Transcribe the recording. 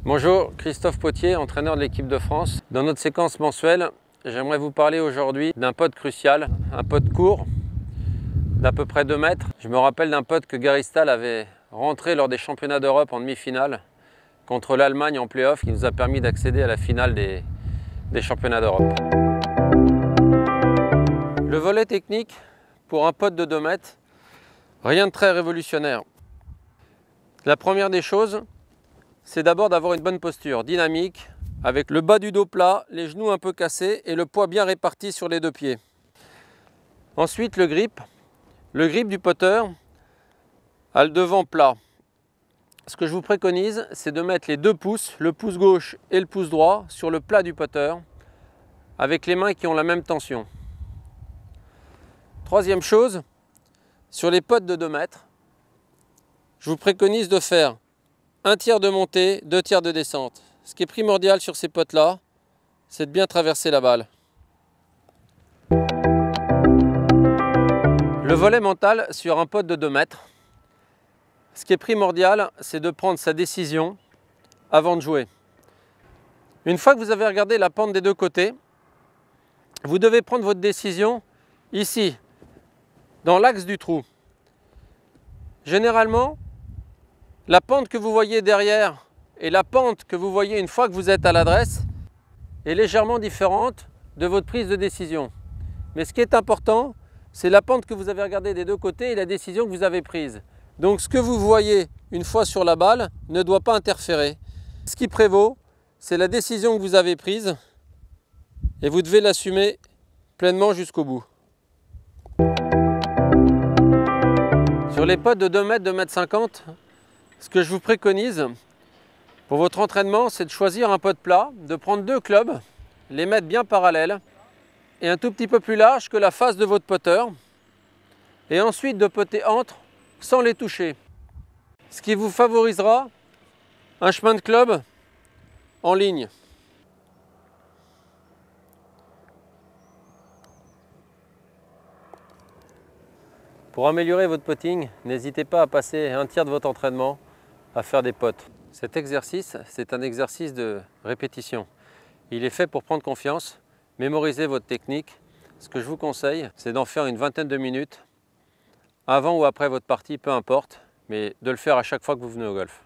Bonjour, Christophe Potier, entraîneur de l'équipe de France. Dans notre séquence mensuelle, j'aimerais vous parler aujourd'hui d'un putt crucial, un putt court d'à peu près 2 mètres. Je me rappelle d'un putt que Gary Stahl avait rentré lors des championnats d'Europe en demi-finale contre l'Allemagne en play-off qui nous a permis d'accéder à la finale des championnats d'Europe. Le volet technique pour un putt de 2 mètres, rien de très révolutionnaire. La première des choses, c'est d'abord d'avoir une bonne posture, dynamique, avec le bas du dos plat, les genoux un peu cassés et le poids bien réparti sur les 2 pieds. Ensuite, le grip du putter a le devant plat. Ce que je vous préconise, c'est de mettre les 2 pouces, le pouce gauche et le pouce droit, sur le plat du putter, avec les mains qui ont la même tension. Troisième chose, sur les putts de 2 mètres, je vous préconise de faire 1 tiers de montée, 2 tiers de descente. Ce qui est primordial sur ces putts-là, c'est de bien traverser la balle. Le volet mental sur un putt de 2 mètres, ce qui est primordial, c'est de prendre sa décision avant de jouer. Une fois que vous avez regardé la pente des 2 côtés, vous devez prendre votre décision ici, dans l'axe du trou. Généralement, la pente que vous voyez derrière et la pente que vous voyez une fois que vous êtes à l'adresse est légèrement différente de votre prise de décision. Mais ce qui est important, c'est la pente que vous avez regardée des 2 côtés et la décision que vous avez prise. Donc ce que vous voyez une fois sur la balle ne doit pas interférer. Ce qui prévaut, c'est la décision que vous avez prise et vous devez l'assumer pleinement jusqu'au bout. Sur les putts de 2 mètres, 2 mètres 50, ce que je vous préconise pour votre entraînement, c'est de choisir un putt plat, de prendre 2 clubs, les mettre bien parallèles et un tout petit peu plus large que la face de votre putter, et ensuite de putter entre sans les toucher. Ce qui vous favorisera un chemin de club en ligne. Pour améliorer votre putting, n'hésitez pas à passer 1 tiers de votre entraînement à faire des putts. Cet exercice, c'est un exercice de répétition. Il est fait pour prendre confiance, mémoriser votre technique. Ce que je vous conseille, c'est d'en faire une vingtaine de minutes, avant ou après votre partie, peu importe, mais de le faire à chaque fois que vous venez au golf.